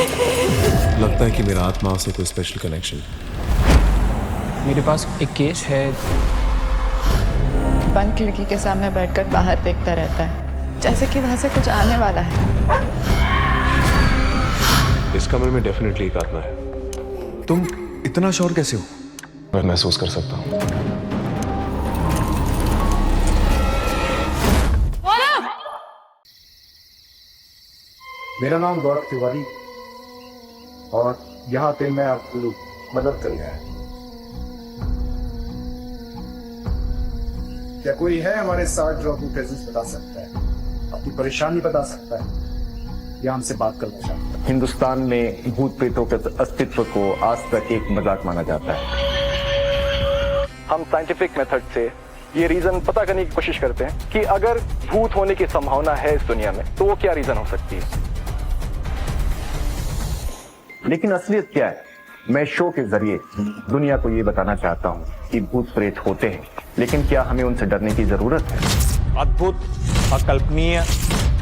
लगता है कि मेरा आत्मा से कोई स्पेशल कनेक्शन। मेरे पास एक केस है। बंद खिड़की के सामने बैठकर बाहर देखता रहता है, जैसे कि वहां से कुछ आने वाला है। इस कमरे में डेफिनेटली एक आत्मा है। तुम इतना श्योर कैसे हो? मैं महसूस कर सकता हूँ। मेरा नाम गौरव तिवारी और यहाँ पे मैं आपकी मदद कर गया। क्या कोई है हमारे साथ जो अपनी प्रेजेंस बता सकता है, अपनी परेशानी बता सकता है या हमसे बात करना चाहता है? हिंदुस्तान में भूत प्रेतों के अस्तित्व को आज तक एक मजाक माना जाता है। हम साइंटिफिक मेथड से ये रीजन पता करने की कोशिश करते हैं कि अगर भूत होने की संभावना है इस दुनिया में तो वो क्या रीजन हो सकती है। लेकिन असलियत क्या है? मैं शो के जरिए दुनिया को ये बताना चाहता हूँ कि भूत प्रेत होते हैं, लेकिन क्या हमें उनसे डरने की जरूरत है? अद्भुत, अकल्पनीय,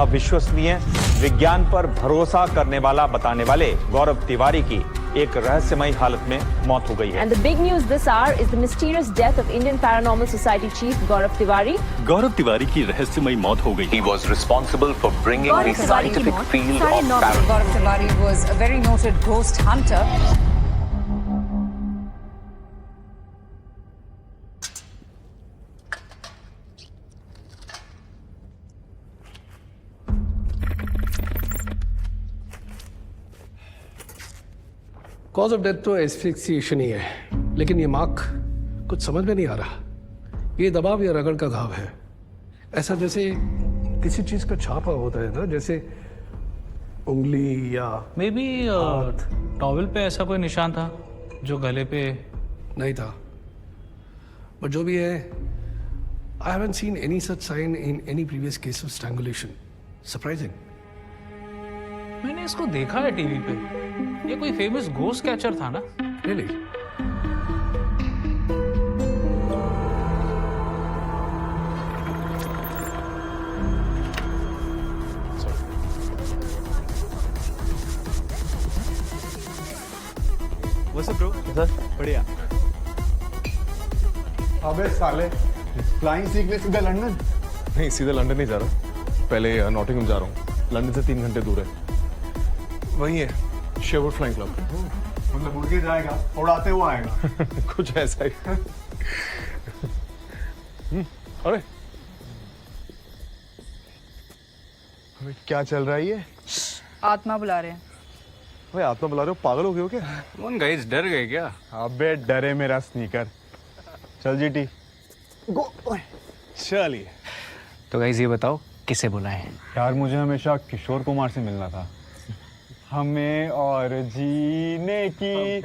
अविश्वसनीय, विज्ञान पर भरोसा करने वाला बताने वाले गौरव तिवारी की एक रहस्यमयी हालत में मौत हो गई है। And the big news this hour is the mysterious death of Indian Paranormal Society chief Gaurav Tiwari. गौरव तिवारी की रहस्यमयी मौत हो गई। He was responsible for bringing the scientific field of paranormal. Gaurav Tiwari was a very noted ghost hunter. Cause of death तो एस्फिक्सिएशन ही है, लेकिन ये mark कुछ समझ में नहीं आ रहा। ये दबाव या रगड़ का घाव है, ऐसा जैसे किसी चीज का छापा होता है ना, जैसे उंगली या मे बी टॉवल पे ऐसा कोई निशान था जो गले पे नहीं था। बट जो भी है, I haven't seen any such sign in any previous case of strangulation. Surprising. मैंने इसको देखा है टीवी पे। ये कोई फेमस घोस्ट कैचर था ना? Really? What's up, bro? Sir बढ़िया। अबे साले, फ्लाइंग सीखने सीधा लंदन? नहीं, सीधा लंदन नहीं जा रहा, पहले नॉटिंघम जा रहा हूँ। लंदन से 3 घंटे दूर है। वही है, शेवुड फ्लाइंग क्लब। मतलब उड़ के जाएगा, उड़ाते हुआ आएगा। कुछ ऐसा ही। अरे अबे क्या चल रहा है ये? आत्मा बुला रहे हैं। भाई आत्मा बुला रहे हो? पागल हो गए हो क्या? कौन गाइस, डर गए क्या? अबे डरे मेरा स्नीकर। चल जीटी गो। चलिए। तो गाइस ये बताओ किसे बुलाएं? यार मुझे हमेशा किशोर कुमार से मिलना था। हमें और जीने की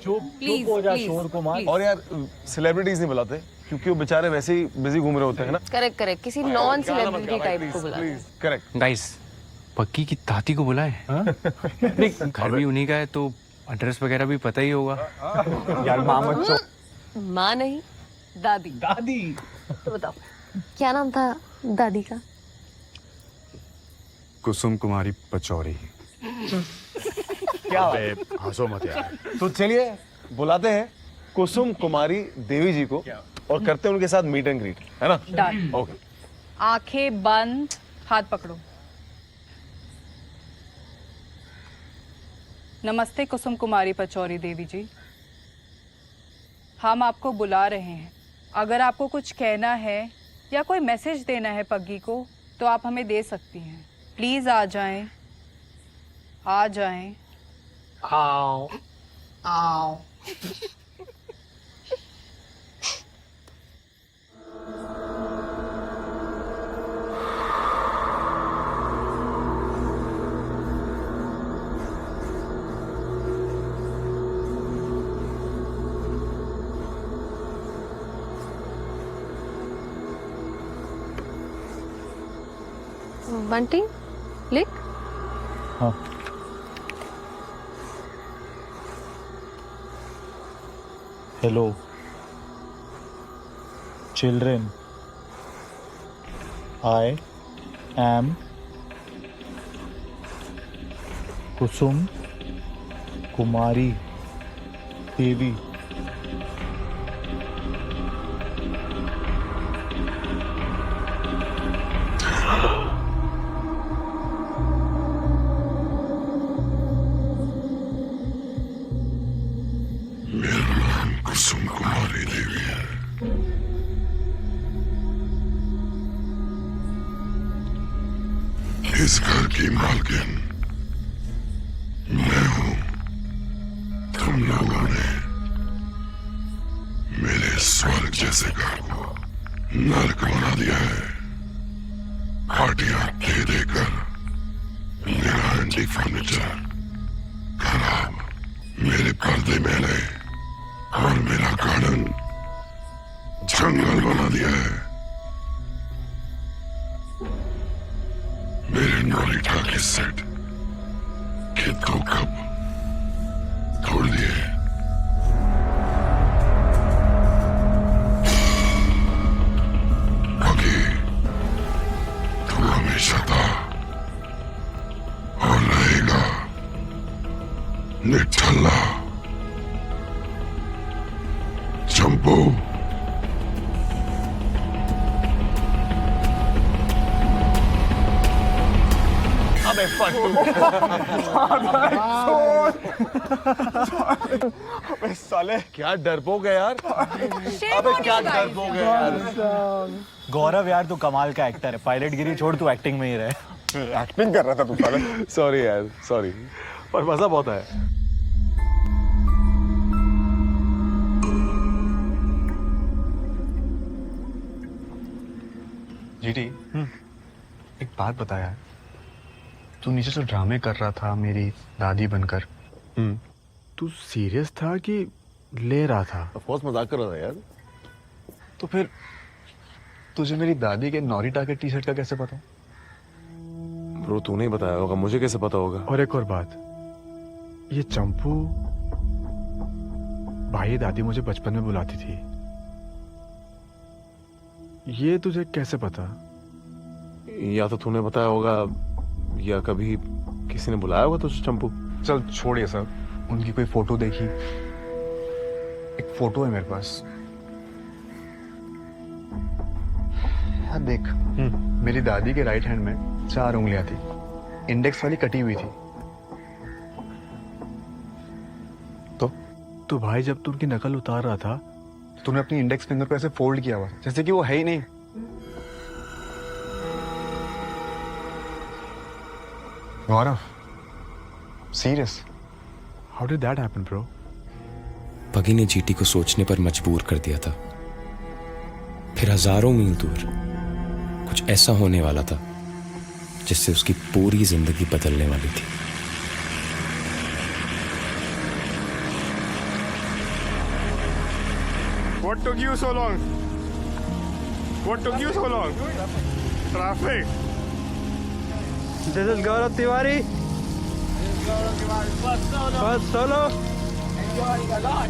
चुप हो जा किशोर कुमार। और यार सेलिब्रिटीज नहीं बुलाते क्योंकि वो बेचारे वैसे ही बिजी घूम रहे होते हैं ना। करेक्ट करेक्ट, किसी नॉन सेलिब्रिटी टाइप को बुला। करेक्ट। गाइस पक्की की ताती को बुलाएं? घर भी उन्हीं का है तो एड्रेस वगैरह भी पता ही होगा। यार मामा माँ नहीं, दादी। दादी तो बताओ क्या नाम था दादी का? कुसुम कुमारी पचौरी। क्या हंसो मत यार। तो चलिए बुलाते हैं कुसुम कुमारी देवी जी को और करते हैं उनके साथ मीट एंड ग्रीट, है ना? डन। ओके। आंखें बंद, हाथ पकड़ो। नमस्ते कुसुम कुमारी पचौरी देवी जी, हम आपको बुला रहे हैं। अगर आपको कुछ कहना है या कोई मैसेज देना है पग्गी को तो आप हमें दे सकती हैं। प्लीज आ जाएं, आ जाएं। आओ आओ। बंटी लिख। हाँ। हेलो चिल्ड्रेन, आई एम कुसुम कुमारी देवी। कुसुम कुमारी देवी है। इस घर की मालकिन मैं हूं। तुम लोगों ने मेरे स्वर्ग जैसे घर को नर्क बना दिया है। पार्टियां दे देकर मेरा एंटीक फर्नीचर खराब, मेरे पर्दे मैले और मेरा गार्डन जंगल बना दिया है। मेरे नोरिटा के सेट के 2 कप तोड़ दिए। बाकी तू हमेशा था और रहेगा निठल्ला चंपू। अबे अबे साले क्या डरपोक है यार। अबे क्या डरपोक है यार। गौरव यार तू कमाल का एक्टर है, पायलट गिरी छोड़ तू एक्टिंग में ही रहे। एक्टिंग कर रहा था तू साले। सॉरी यार सॉरी, पर मजा बहुत आया। जीटी, एक बात बता यार, तू नीचे से ड्रामे कर रहा था मेरी दादी बनकर, तू सीरियस था कि ले रहा था? ऑफ कोर्स मजाक कर रहा था यार। तो फिर तुझे मेरी दादी के नोरिटा के टी शर्ट का कैसे पता? ब्रो तू नहीं बताया होगा, मुझे कैसे पता होगा? और एक और बात, ये चंपू भाई दादी मुझे बचपन में बुलाती थी, ये तुझे कैसे पता? या तो तूने बताया होगा या कभी किसी ने बुलाया होगा तुझे चंपू। चल छोड़ ये सब, उनकी कोई फोटो देखी? एक फोटो है मेरे पास, यार देख, मेरी दादी के राइट हैंड में 4 उंगलियां थी, इंडेक्स वाली कटी हुई थी। तो भाई जब तू उनकी नकल उतार रहा था, तूने अपनी इंडेक्स फिंगर को ऐसे फोल्ड किया हुआ जैसे कि वो है ही नहीं। Gaurav, serious, how did that happen bro? पगी ने जीटी को सोचने पर मजबूर कर दिया था। फिर हजारों मील दूर कुछ ऐसा होने वाला था जिससे उसकी पूरी जिंदगी बदलने वाली थी। What took you so long? What took you so long? Traffic. This is Gaurav Tiwari. First solo. Enjoying a lot.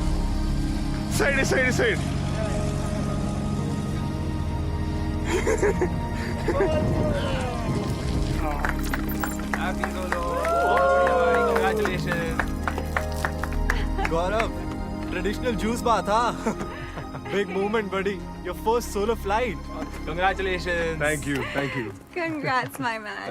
Side, side, side. Happy solo. Congratulations. Gaurav, traditional juice bath, huh? Big movement, buddy. Your first solo flight. Congratulations. Thank you, thank you. Congrats, my man.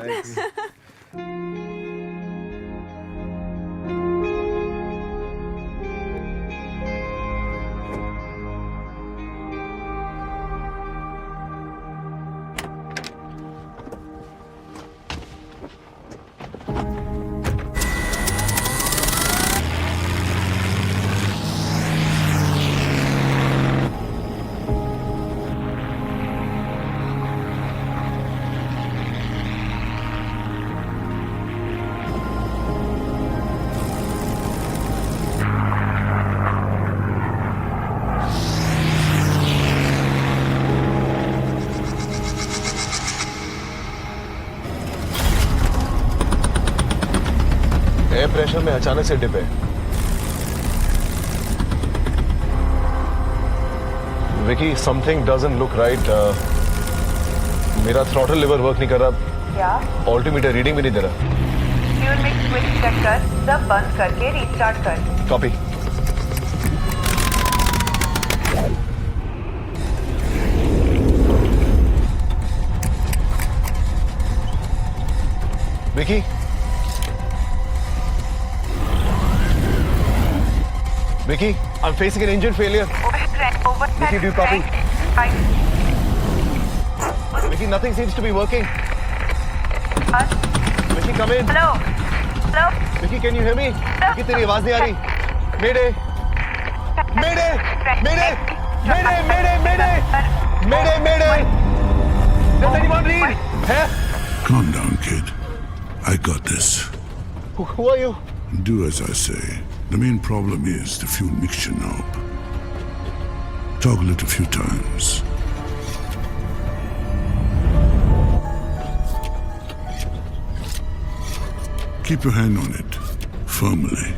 Air pressure में अचानक से dip है। Vicky, something doesn't look right. मेरा throttle liver work नहीं कर रहा। क्या? Altimeter reading भी नहीं दे रहा। फ्यूल मिक्स स्विच चेक कर, सब बंद करके रीस्टार्ट कर। Copy. Vicky, Vicky, I'm facing an engine failure. Vicky, do you copy? Vicky, nothing seems to be working. Vicky, come in. Hello. Hello. Vicky, can you hear me? Vicky, तेरी आवाज नहीं आ रही. Mayday. Mayday. Mayday. Mayday. Mayday. Mayday. Mayday. Mayday. Does anyone read? है? Calm down, kid. I got this. Who are you? Do as I say. The main problem is the fuel mixture knob. Toggle it a few times. Keep your hand on it firmly.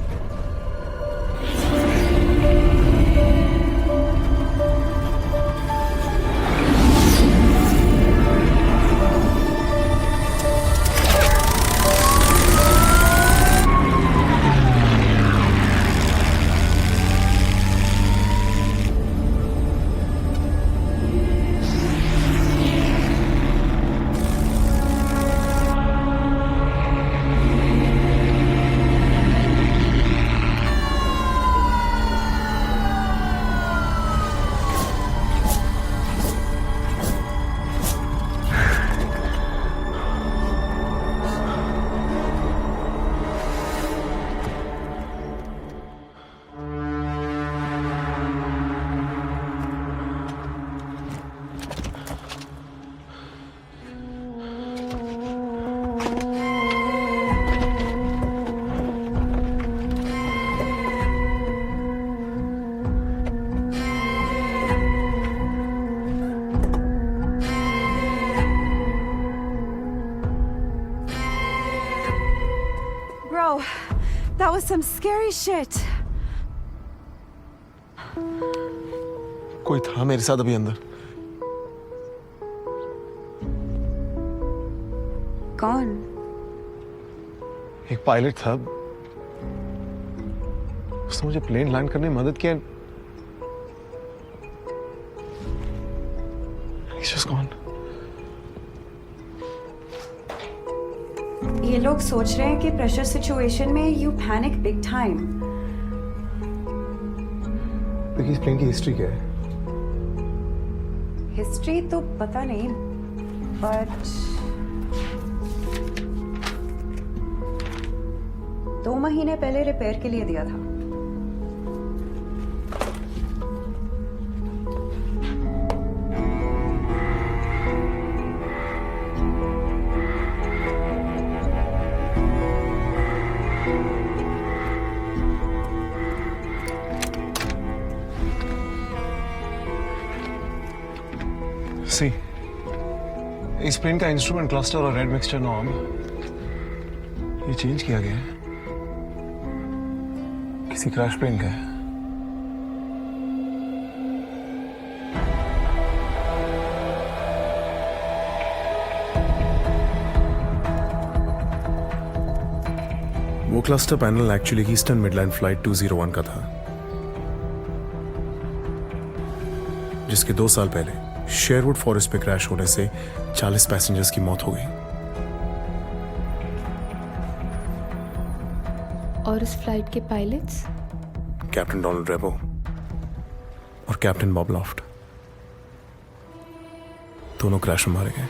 That was some scary shit. कोई था मेरे साथ अभी अंदर. कौन? एक pilot था. उसने मुझे प्लेन लैंड करने में मदद किया. He's just gone. ये लोग सोच रहे हैं कि प्रेशर सिचुएशन में यू पैनिक बिग टाइम. देखिए इस प्लेन की हिस्ट्री क्या है? हिस्ट्री तो पता नहीं, बट 2 महीने पहले रिपेयर के लिए दिया था. See, इस प्लेन का इंस्ट्रूमेंट क्लस्टर और रेड मिक्सचर नॉब ये चेंज किया गया है. किसी क्रैश प्लेन का है. वो cluster panel actually eastern Midland flight 201 का था, जिसके 2 साल पहले शेरवुड फॉरेस्ट पे क्रैश होने से 40 पैसेंजर्स की मौत हो गई. और उस फ्लाइट के पायलट्स? कैप्टन डोनाल्ड रेबो और कैप्टन बॉब लॉफ्ट. दोनों क्रैश में मारे गए.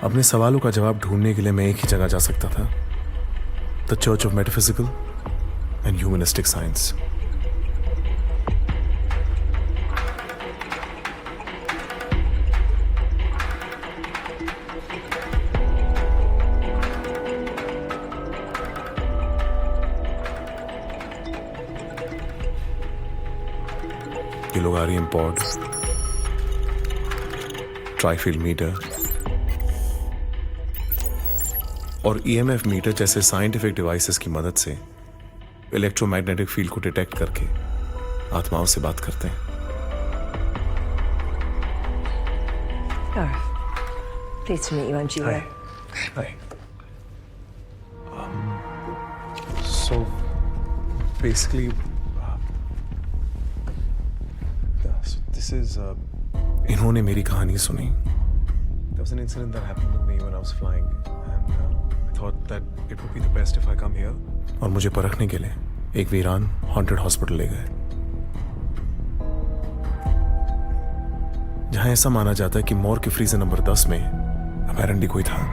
अपने सवालों का जवाब ढूंढने के लिए मैं एक ही जगह जा सकता था, the church of metaphysical and humanistic science. किलोगारियम पॉड, ट्राइफिल मीटर और ईएमएफ मीटर जैसे साइंटिफिक डिवाइसेस की मदद से इलेक्ट्रोमैग्नेटिक फील्ड को डिटेक्ट करके आत्माओं से बात करते हैं। Pleased to meet you, I'm Julia. Hi. So basically, so this is. इन्होंने मेरी कहानी सुनी. There was an incident that happened to me when I was flying, and I thought that it would be the best if I come here. और मुझे परखने के लिए एक वीरान हॉन्टेड हॉस्पिटल ले गए, जहां ऐसा माना जाता है कि मॉर्ग के फ्रीजर नंबर 10 में अपेरेंटली कोई था।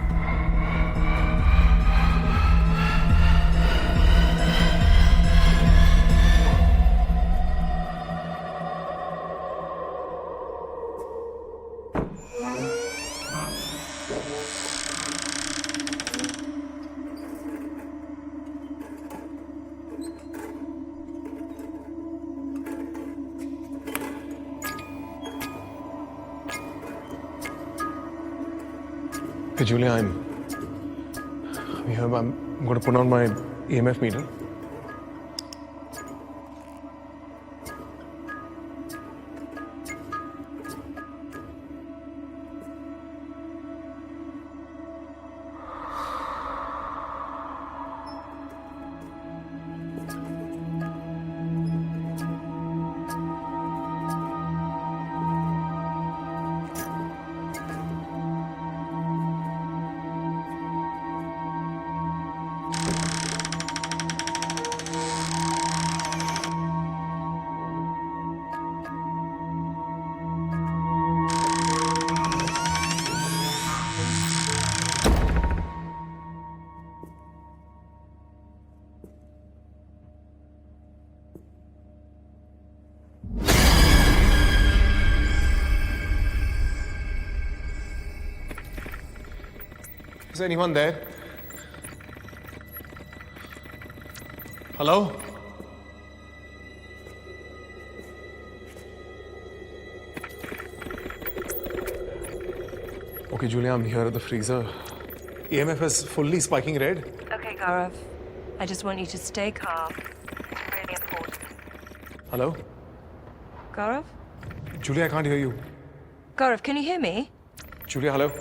Hey Julia, I'm here. I'm going to put on my EMF meter. Is anyone there? Hello? Okay, Julia, I'm here at the freezer. EMF is fully spiking red. Okay, Gaurav. I just want you to stay calm. It's really important. Hello? Gaurav? Julia, I can't hear you. Gaurav, can you hear me? Julia, hello?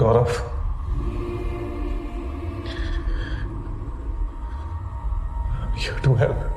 Gaurav, you to help.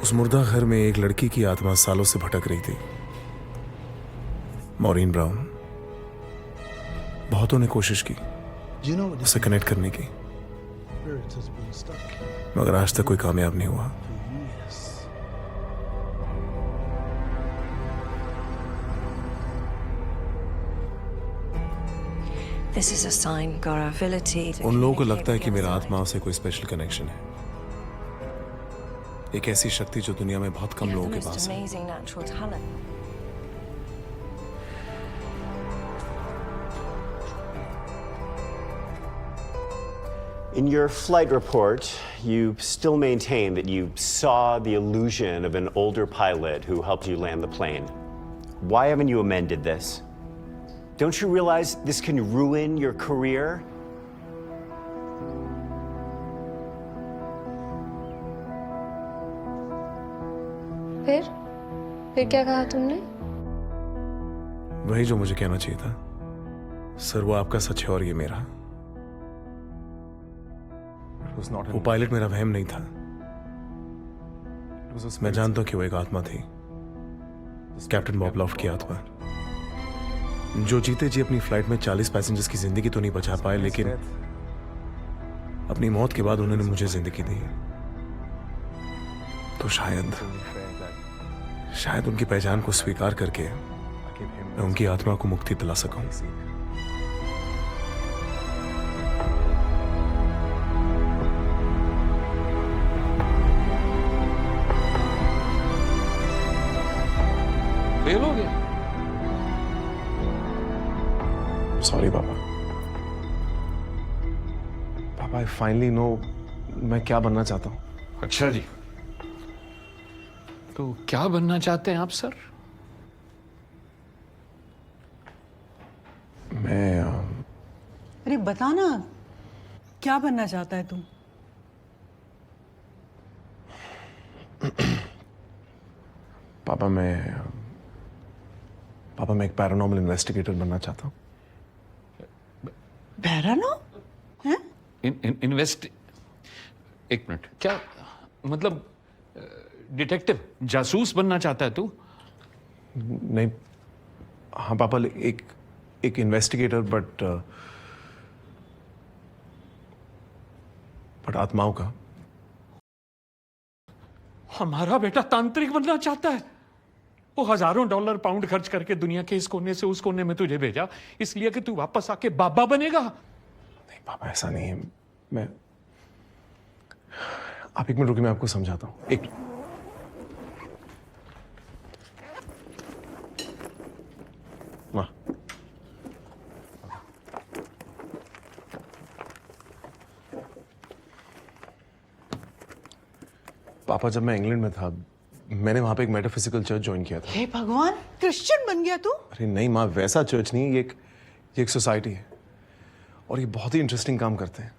उस मुर्दा घर में एक लड़की की आत्मा सालों से भटक रही थी, मॉरीन ब्राउन। बहुतों ने कोशिश की उसे कनेक्ट करने की, मगर आज तक कोई कामयाब नहीं हुआ। This is a sign, Gaurav. उन लोगों को लगता है कि मेरा आत्मा से कोई स्पेशल कनेक्शन है, एक ऐसी शक्ति जो दुनिया में बहुत कम लोगों के पास है। Amazing natural talent. In your flight report, you still maintain that you saw the illusion of an older pilot who helped you land the plane. Why haven't you amended this? Don't you realize this can ruin your career? फिर क्या कहा तुमने? वही जो मुझे कहना चाहिए था। सर, वो आपका सच है और ये मेरा। वो पायलट मेरा वहम नहीं था। मैं जानता हूं कि वो एक आत्मा थी, कैप्टन बॉब लॉफ्ट की आत्मा, जो जीते जी अपनी फ्लाइट में 40 पैसेंजर्स की जिंदगी तो नहीं बचा पाए, लेकिन अपनी मौत के बाद उन्होंने मुझे जिंदगी दी। तो शायद उनकी पहचान को स्वीकार करके मैं उनकी आत्मा को मुक्ति दिला सकूं। फेल हो गया। सॉरी पापा। पापा, आई फाइनली नो मैं क्या बनना चाहता हूं। अच्छा जी, तो क्या बनना चाहते हैं आप सर? मैं अरे बता ना, क्या बनना चाहता है तू? पापा मैं एक पैरानॉर्मल इन्वेस्टिगेटर बनना चाहता हूं। पैरानो? हैं? इन्वेस्ट एक मिनट, क्या मतलब डिटेक्टिव, जासूस बनना चाहता है तू? नहीं, हाँ पापा, एक इन्वेस्टिगेटर, बट आत्माओं का। हमारा बेटा तांत्रिक बनना चाहता है। वो हजारों डॉलर पाउंड खर्च करके दुनिया के इस कोने से उस कोने में तुझे भेजा, इसलिए कि तू वापस आके बाबा बनेगा। नहीं पापा, ऐसा नहीं है। मैं आप एक मिनट रुकिए, मैं आपको समझाता हूं। एक वाह, पापा, जब मैं इंग्लैंड में था, मैंने वहां पे एक मेटाफिजिकल चर्च ज्वाइन किया था। हे भगवान, क्रिश्चियन बन गया तू? अरे नहीं माँ, वैसा चर्च नहीं, ये एक सोसाइटी है और ये बहुत ही इंटरेस्टिंग काम करते हैं।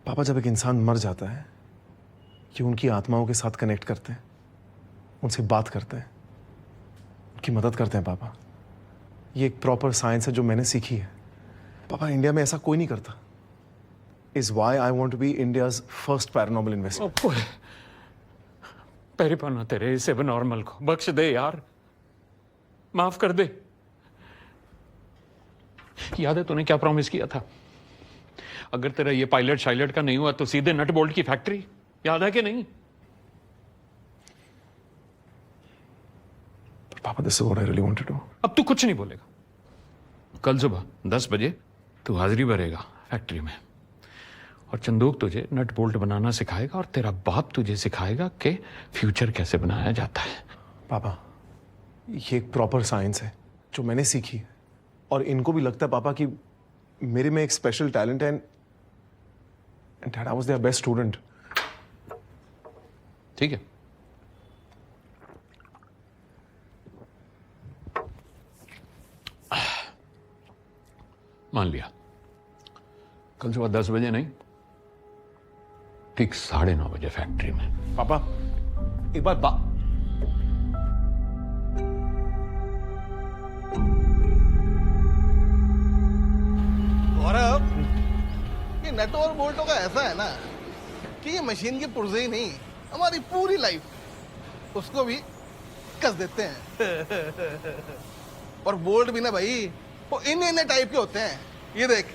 पापा, जब एक इंसान मर जाता है, ये उनकी आत्माओं के साथ कनेक्ट करते हैं, उनसे बात करते हैं, उनकी मदद करते हैं। पापा, ये एक प्रॉपर साइंस है जो मैंने सीखी है। पापा, इंडिया में ऐसा कोई नहीं करता। Is why I want to be India's first paranormal investigator. पैरी पाना तेरे इस एबनॉर्मल को, बख्श दे यार, माफ कर दे। याद है तूने क्या प्रॉमिस किया था? अगर तेरा ये पायलट शाइलट का नहीं हुआ तो सीधे नट बोल्ट की फैक्ट्री, याद है कि नहीं? पापा, this is what I really wanted to do. अब तू कुछ नहीं बोलेगा। कल सुबह 10 बजे तू हाजिरी भरेगा फैक्ट्री में। और चंदूक तुझे नट बोल्ट बनाना सिखाएगा और तेरा बाप तुझे सिखाएगा कि फ्यूचर कैसे बनाया जाता है। पापा, ये एक प्रॉपर साइंस है जो मैंने सीखी है, और इनको भी लगता है पापा कि मेरे में एक स्पेशल टैलेंट है, and dad I was their best student. ठीक है, मान लिया। कल सुबह 10 बजे नहीं, ठीक 9:30 बजे फैक्ट्री में। पापा एक बार गौरव, ये नटों और बोल्टों का ऐसा है ना कि ये मशीन की पुर्जे ही नहीं, हमारी पूरी लाइफ उसको भी कस देते हैं। और बोल्ट भी ना भाई, वो इन टाइप के होते हैं। ये देख,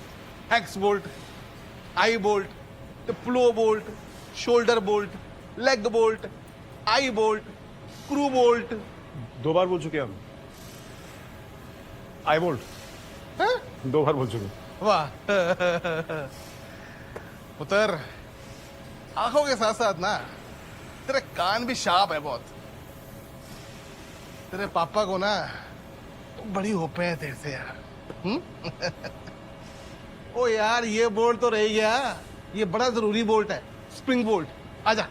hex bolt, eye bolt, plough bolt, shoulder bolt, leg bolt, eye bolt, crew bolt. 2 बार बोल चुके हम। आई बोल्ट 2 बार बोल चुके। वाह पुत्र, आंखों के साथ साथ ना तेरे कान भी शार्प है बहुत। तेरे पापा को ना बड़ी होपे हैं तेरे से यार। ओ यार, ये बोल्ट तो रह गया, ये बड़ा जरूरी बोल्ट है, स्प्रिंग बोल्ट। आजा।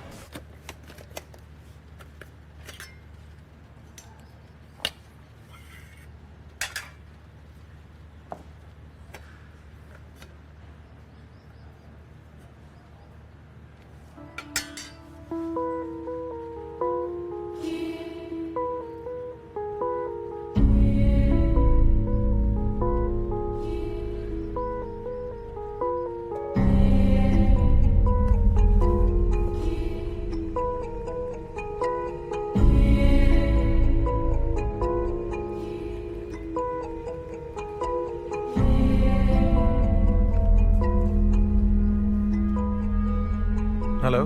हेलो,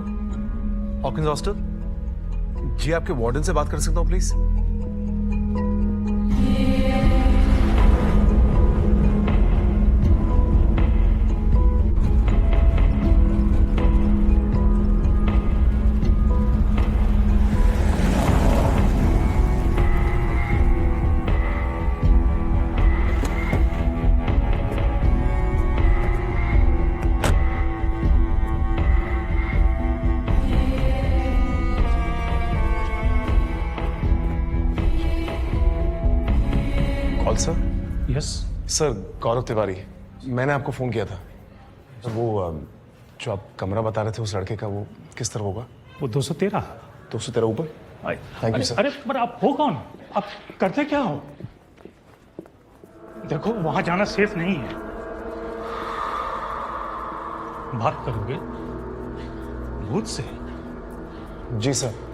हॉकिंस हॉस्टल जी, आपके वार्डन से बात कर सकता हूँ प्लीज? सर? यस सर, गौरव तिवारी। मैंने आपको फोन किया था। वो जो आप कमरा बता रहे थे उस लड़के का, वो किस तरह होगा? वो 213 213 ऊपर। Thank you sir. अरे पर आप हो कौन? आप करते क्या हो? देखो, वहां जाना सेफ नहीं है। बात करोगे भूत से? जी सर।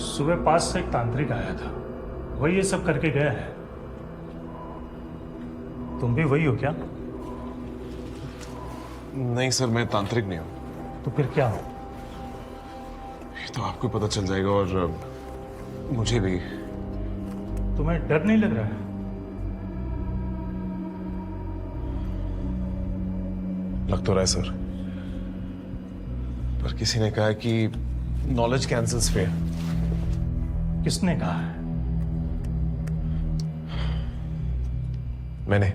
सुबह पास से एक तांत्रिक आया था, वही ये सब करके गया है। तुम भी वही हो क्या? नहीं सर, मैं तांत्रिक नहीं हूं। तो फिर क्या हो? ये तो आपको पता चल जाएगा, और मुझे भी। तुम्हें डर नहीं लग रहा है? लग तो रहा है सर, पर किसी ने कहा है कि नॉलेज कैंसल्स फेयर। किसने कहा है? मैंने।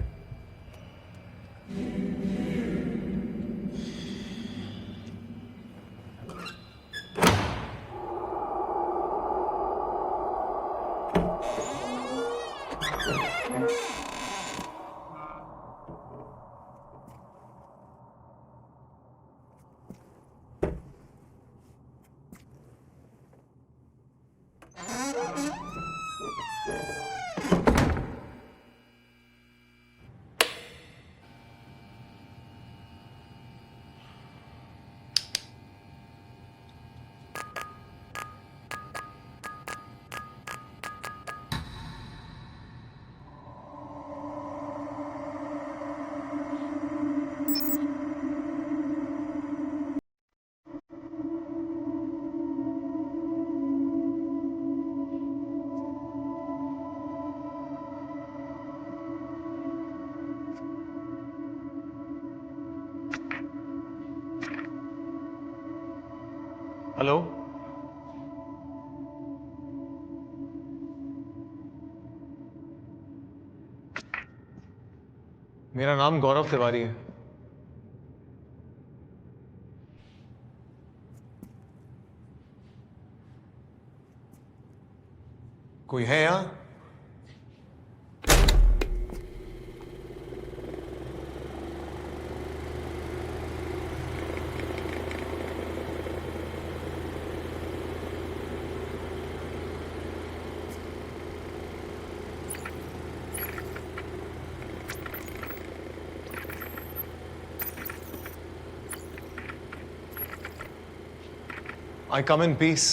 हेलो, मेरा नाम गौरव तिवारी है। कोई है यहाँ? I come in peace.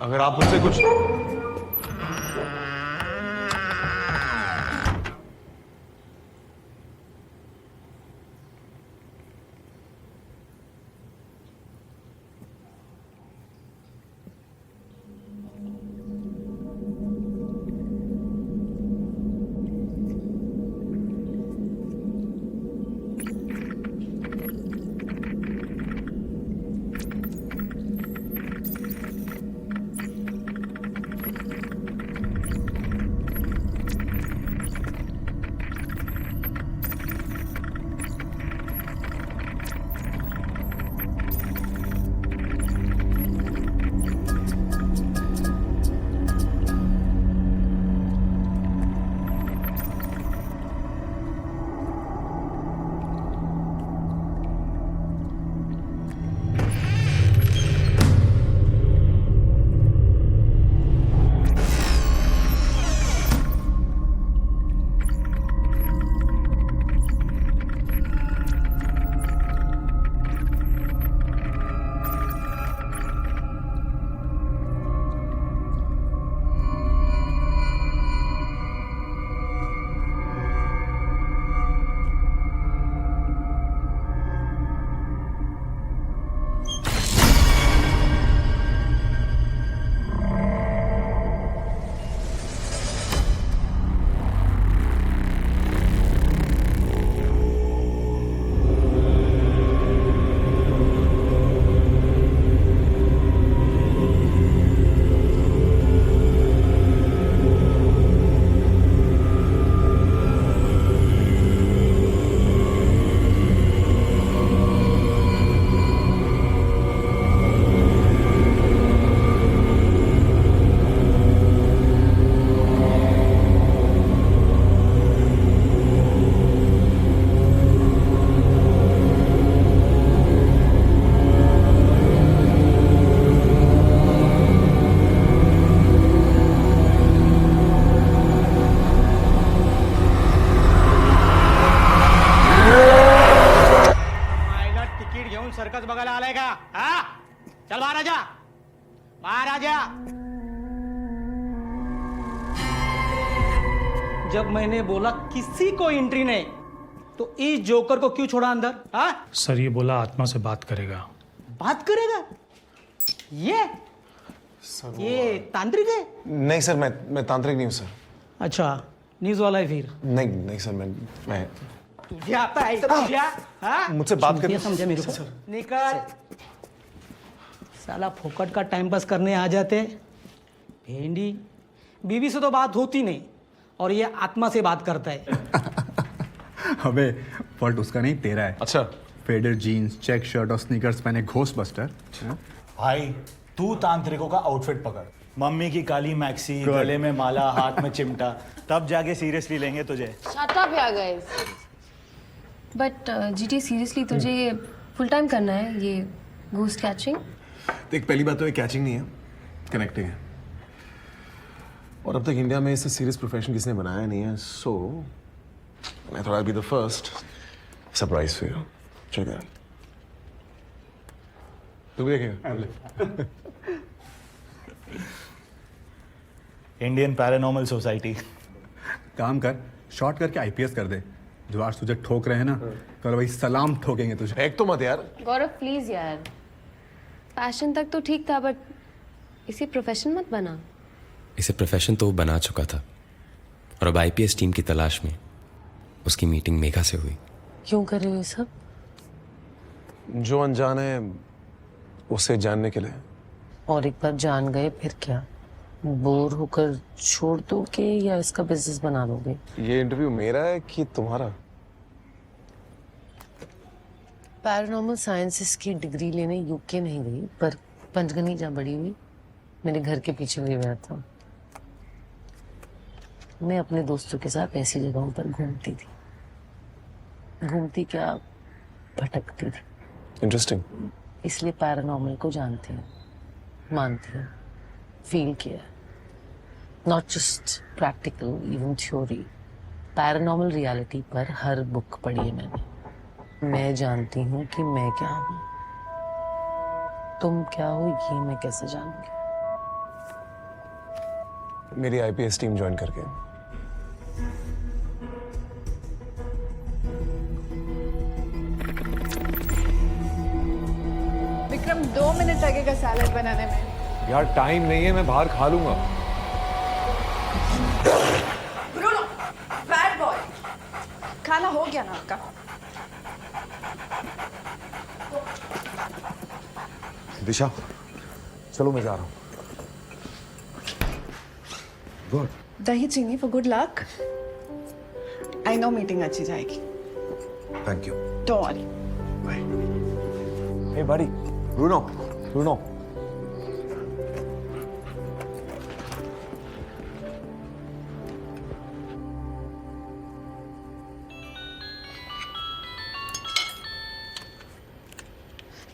अगर आप मुझसे कुछ सर्कस बघायला आलाय का? हा, चल बाहर आजा, बाहर आजा। जब मैंने बोला किसी को एंट्री नहीं, तो इस जोकर को क्यों छोड़ा अंदर? हाँ सर, ये बोला आत्मा से बात करेगा। बात करेगा? ये तांत्रिक है? नहीं सर, मैं तांत्रिक नहीं हूँ सर। अच्छा, न्यूज वाला है फिर? नहीं सर, मैं तुझे आता है? तुझे? हाँ? मुझसे बात करनी समझा मेरे को। निकल। साला फोकट का टाइम पास करने आ जाते। भेंडी, बीवी से तो बात होती नहीं, और ये आत्मा से बात करता है। अबे फॉल्ट उसका नहीं, तेरा है। अच्छा। फेडेड जीन्स, चेक शर्ट और स्नीकर्स पहने घोस्ट बस्टर। भाई तू तांत्रिकों का आउटफिट पकड़, मम्मी की काली मैक्सी, गले में माला, हाथ में चिमटा, तब जाके सीरियसली लेंगे तुझे। शट अप यार गाइस। बट जीटी सीरियसली तुझे ये फुल टाइम करना है, ये घोस्ट कैचिंग? देख, पहली बात तो ये कैचिंग नहीं है, कनेक्टिंग है। और अब तक इंडिया में इससे सीरियस प्रोफेशन किसने बनाया नहीं है, so I thought I be the first surprise for you. Check it. तू भी देखेगा? Indian paranormal society. काम कर, शॉर्ट करके आईपीएस कर दे। जो आज तुझे ठोक रहे हैं ना, कल वही सलाम ठोकेंगे तुझे। एक तो मत यार। गौरव प्लीज यार, पैशन तक तो ठीक था, बट इसे प्रोफेशन मत बना। इसे प्रोफेशन तो वो बना चुका था, और अब आईपीएस टीम की तलाश में उसकी मीटिंग मेघा से हुई। क्यों कर रहे हो ये सब? जो अनजान है उसे जानने के लिए। और एक बार जान गए फिर क्या? बोर होकर छोड़ दोगे या इसका बिजनेस बना दोगे? ये इंटरव्यू मेरा है कि तुम्हारा? पैरानॉर्मल साइंसेस की डिग्री लेने यूके नहीं गई, पर पंचगनी जहाँ बड़ी हुई, मेरे घर के पीछे हुई हुआ था। मैं अपने दोस्तों के साथ ऐसी जगहों पर घूमती थी। घूमती क्या, भटकती थी। इंटरेस्टिंग। इसलिए पैरानॉर्मल को जानती हूँ, मानती हूँ, फील किया। Not just practical, even theory. Paranormal reality पर हर बुक पढ़ी है मैंने। मैं जानती हूँ कि मैं क्या हूँ। तुम क्या हो ये मैं कैसे जानूंगी? मेरी आईपीएस टीम ज्वाइन करके। विक्रम 2 मिनट लगेगा सैलेड बनाने में। यार टाइम नहीं है, मैं बाहर खा लूंगा। Bruno, bad boy. खाना हो गया ना आपका? दिशा चलो, मैं जा रहा हूँ। गुड। दही चीनी for good luck. I know meeting अच्छी जाएगी। Thank you. Don't worry. Hey buddy, Bruno, Bruno.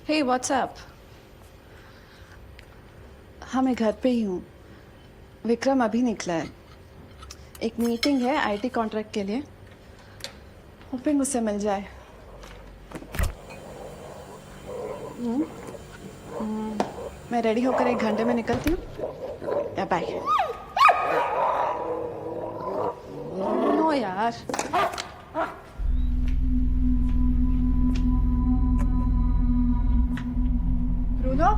Hey WhatsApp. हाँ मैं घर पे ही हूँ। विक्रम अभी निकला है। एक मीटिंग है आईटी कॉन्ट्रैक्ट के लिए। होपिंग मुझसे मिल जाए। मैं रेडी होकर 1 घंटे में निकलती हूँ। या बाय। नो यार। ब्रूनो,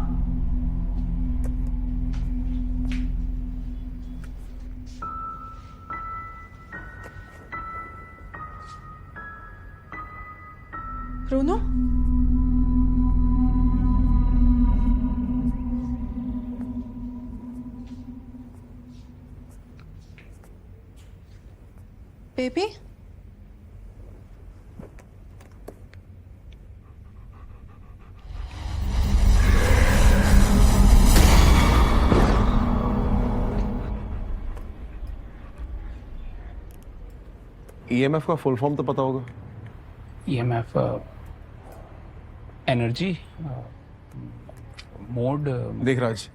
ब्रूनो, बेबी, ईएमएफ का फुल फॉर्म तो पता होगा? EMF energy mode. देख राज,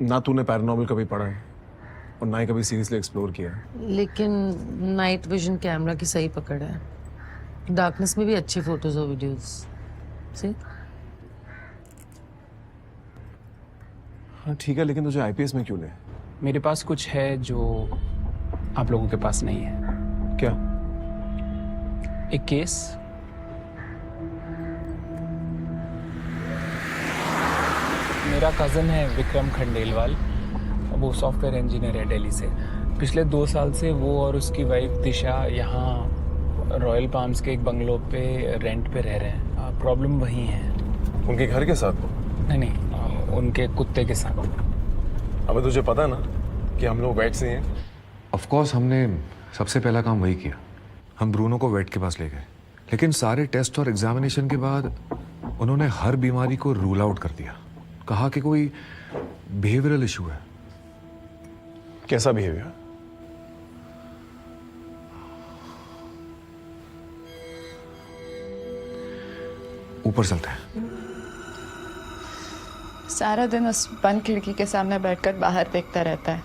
ना तूने पैरानॉर्मल कभी पढ़ा है और ना ही कभी सीरियसली एक्सप्लोर किया है। लेकिन नाइट विजन कैमरा की सही पकड़ है। डार्कनेस में भी अच्छी फोटोज और वीडियोस। सी? हाँ ठीक है, लेकिन तुझे आईपीएस में क्यों ले? मेरे पास कुछ है जो आप लोगों के पास नहीं है। क्या? एक केस। मेरा कज़न है विक्रम खंडेलवाल, वो सॉफ्टवेयर इंजीनियर है दिल्ली से। पिछले 2 साल से वो और उसकी वाइफ दिशा यहाँ रॉयल पाम्स के एक बंगलो पे रेंट पे रह रहे हैं। प्रॉब्लम वही है। उनके घर के साथ? नहीं, उनके कुत्ते के साथ। अबे तुझे पता ना कि हम लोग वेट से हैं। ऑफ कोर्स हमने सबसे पहला काम वही किया। हम ब्रूनो को वेट के पास ले गए, लेकिन सारे टेस्ट और एग्जामिनेशन के बाद उन्होंने हर बीमारी को रूल आउट कर दिया। कहा कि कोई बिहेवियरल इशू है। कैसा बिहेवियर? ऊपर चलते हैं। सारा दिन उस बंद खिड़की के सामने बैठकर बाहर देखता रहता है,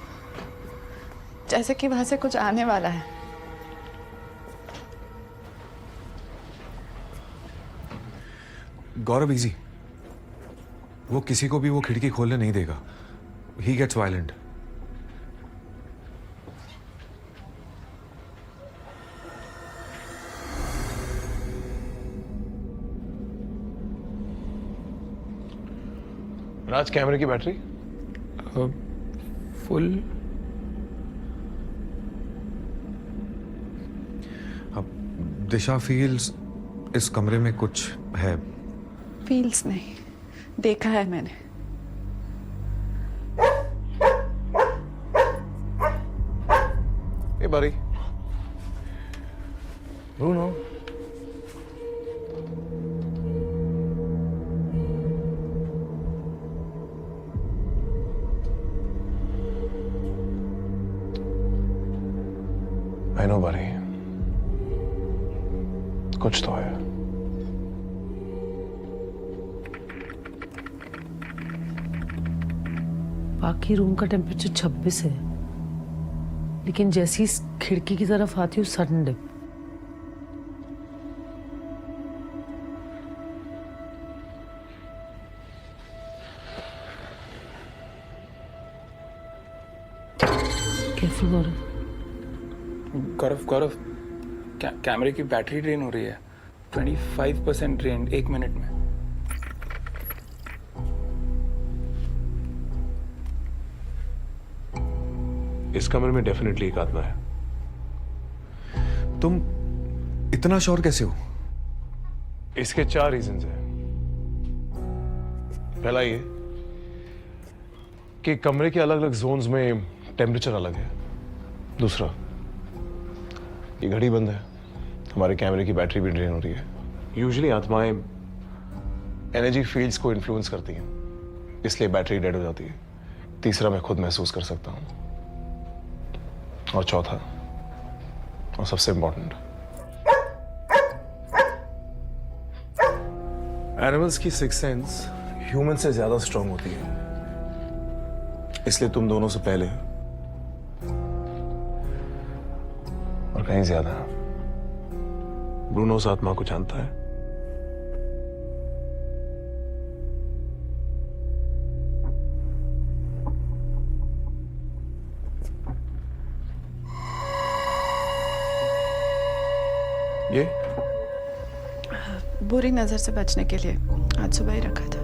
जैसे कि वहां से कुछ आने वाला है। गौरव इजी, वो किसी को भी वो खिड़की खोलने नहीं देगा। He gets violent. राज, कैमरे की बैटरी फुल। अब दिशा फील्स इस कमरे में कुछ है। फील्स नहीं, देखा है मैंने। Hey, buddy. Bruno. I know, buddy. कुछ तो है। बाकी रूम का टेम्परेचर 26 है, लेकिन जैसी इस खिड़की की तरफ आती हूँ सडन डिप। केयरफुल गौरव। गौरव कैमरे की बैटरी ड्रेन हो रही है। 25% ड्रेन 1 मिनट में। इस कमरे में डेफिनेटली एक आत्मा है। तुम इतना श्योर कैसे हो? इसके 4 रीजंस हैं। पहला ये कि कमरे के अलग अलग जोन्स में टेम्परेचर अलग है। दूसरा, ये घड़ी बंद है, हमारे कैमरे की बैटरी भी ड्रेन हो रही है। यूजुअली आत्माएं एनर्जी फील्ड्स को इन्फ्लुएंस करती हैं, इसलिए बैटरी डेड हो जाती है। तीसरा, मैं खुद महसूस कर सकता हूं। और चौथा और सबसे इंपॉर्टेंट, एनिमल्स की सिक्स सेंस ह्यूमन से ज्यादा स्ट्रांग होती है, इसलिए तुम दोनों से पहले और कहीं ज्यादा ब्रूनो उस आत्मा को जानता है। ये बुरी नजर से बचने के लिए आज सुबह ही रखा था।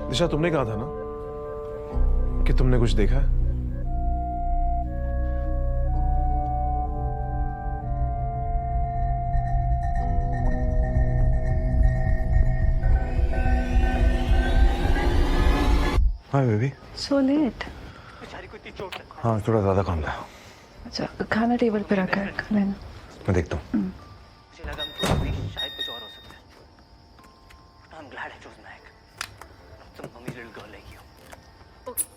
दिशा, तुमने कहा था ना कि तुमने कुछ देखा है? Hi baby. So let. हाँ, थोड़ा ज्यादा काम था। अच्छा, खाना टेबल पे रखा है, खा लेना। मैं देखता हूँ। शायद कुछ और हो सकता है। I'm glad I chose Mac. Some mummy little girl like you. Okay.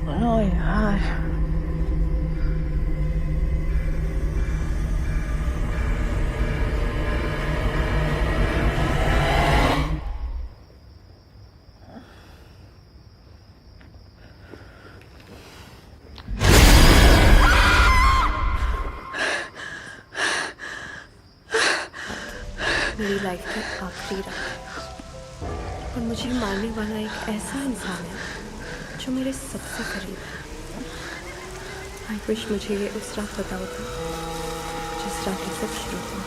ओ यार, मेरी लाइफ की आखिरी रात है और मुझे मारने वाला एक ऐसा इंसान है जो मेरे सबसे करीब है। आई विश मुझे ये उस रात पता होता जिस रात ये सब शुरू हुआ।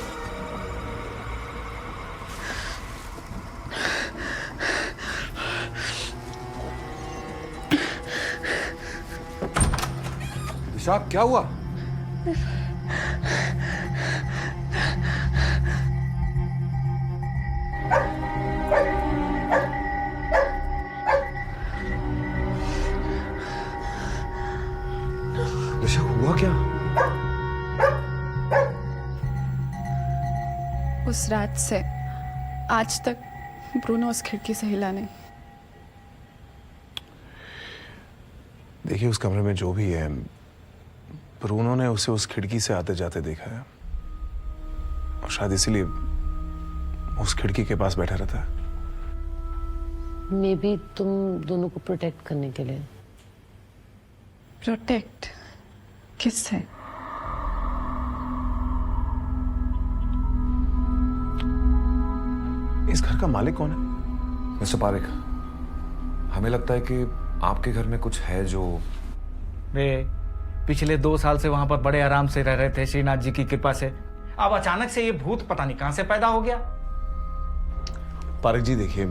दिशा, क्या हुआ? दिशा, हुआ क्या? उस रात से आज तक ब्रूनो उस खिड़की से हिला नहीं। देखिए, उस कमरे में जो भी है, ब्रूनो ने उसे उस खिड़की से आते जाते देखा है और शायद इसीलिए उस खिड़की के पास बैठा रहता है। मे बी तुम दोनों को प्रोटेक्ट करने के लिए। प्रोटेक्ट किससे? इस घर का मालिक कौन है? मिस्टर पारेख, हमें लगता है कि आपके घर में कुछ है जो वे पिछले 2 साल से वहां पर बड़े आराम से रह रहे थे श्रीनाथ जी की कृपा से। अब अचानक से ये भूत पता नहीं कहां से पैदा हो गया। पारेख जी देखिए,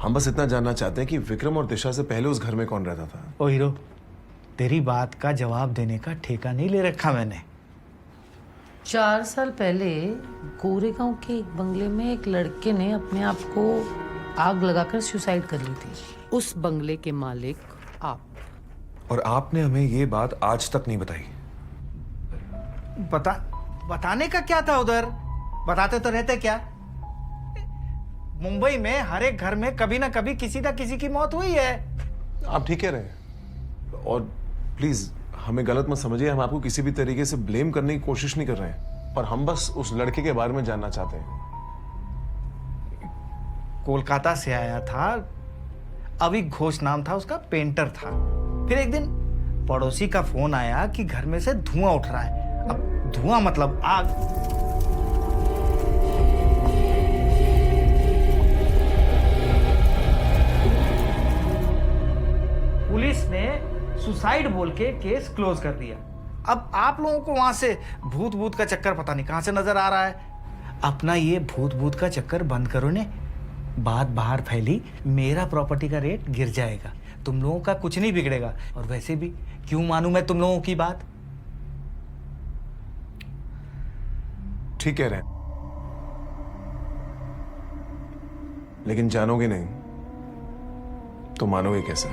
हम बस इतना जानना चाहते हैं कि विक्रम और दिशा से पहले उस घर में कौन रहता था। ओ हीरो, तेरी बात का जवाब देने का ठेका नहीं ले रखा मैंने। 4 साल पहले गोरेगांव के एक बंगले में एक लड़के ने अपने आप को आग लगाकर सुसाइड कर ली थी। उस बंगले के मालिक आप। और आपने हमें ये बात आज तक नहीं बताई। बताने का क्या था उधर? बताते तो रहते क्या। मुंबई में हर एक घर में कभी ना कभी किसी ना किसी की मौत हुई है। आप ठीक कह रहे हैं और प्लीज हमें गलत मत समझिए, हम आपको किसी भी तरीके से ब्लेम करने की कोशिश नहीं कर रहे हैं, पर हम बस उस लड़के के बारे में जानना चाहते हैं। कोलकाता से आया था, अभी घोष नाम था उसका, पेंटर था। फिर एक दिन पड़ोसी का फोन आया कि घर में से धुआं उठ रहा है। अब धुआं मतलब आग। पुलिस ने सुसाइड बोल के केस क्लोज कर दिया। अब आप लोगों को वहां से भूत भूत का चक्कर पता नहीं कहां से नजर आ रहा है। अपना ये भूत भूत का चक्कर बंद करो ने। बात बाहर फैली, मेरा प्रॉपर्टी का रेट गिर जाएगा, तुम लोगों का कुछ नहीं बिगड़ेगा। और वैसे भी क्यों मानूं मैं तुम लोगों की बात। ठीक कह रहे हैं, लेकिन जानोगे नहीं तो मानोगे कैसे?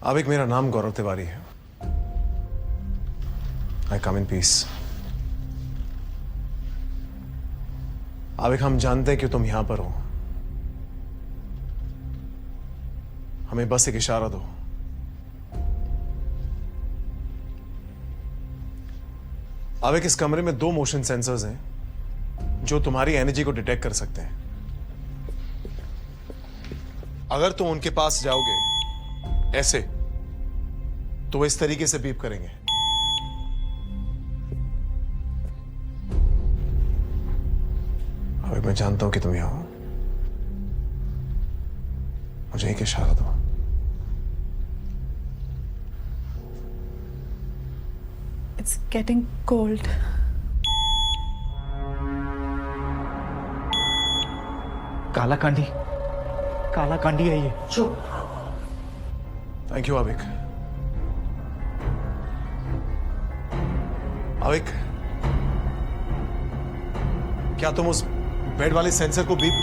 अब एक मेरा नाम गौरव तिवारी है। आई कम इन पीस। अब एक हम जानते हैं कि तुम यहां पर हो, हमें बस एक इशारा दो। अब एक इस कमरे में 2 मोशन सेंसर्स हैं जो तुम्हारी एनर्जी को डिटेक्ट कर सकते हैं। अगर तुम उनके पास जाओगे ऐसे, तो वो इस तरीके से बीप करेंगे। अब मैं जानता हूं कि तुम यहां हो, मुझे एक इशारा दो। It's getting cold. Kaalakaandi, Kaalakaandi है ये। चुप। थैंक यू अविक। अविक, क्या तुम उस बेड वाले सेंसर को बीप?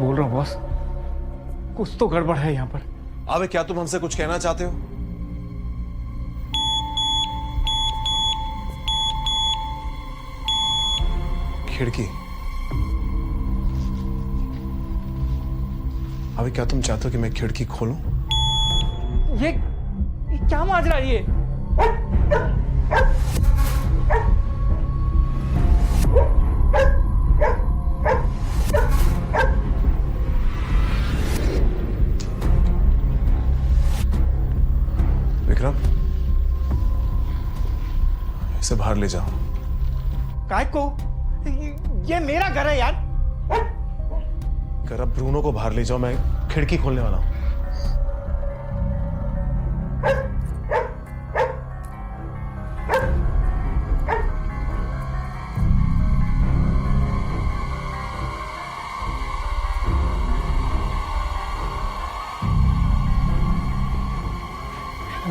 बोल रहा हूं बॉस, कुछ तो गड़बड़ है यहां पर। अविक, क्या तुम हमसे कुछ कहना चाहते हो? खिड़की। अभी क्या तुम चाहते हो कि मैं खिड़की खोलूं? ये क्या माजरा है ये? विक्रम, इसे बाहर ले जाओ। काय को? ये मेरा घर है यार। कर अब ब्रूनो को बाहर ले जाओ, मैं खिड़की खोलने वाला हूं।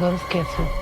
गौरव कैसे हो?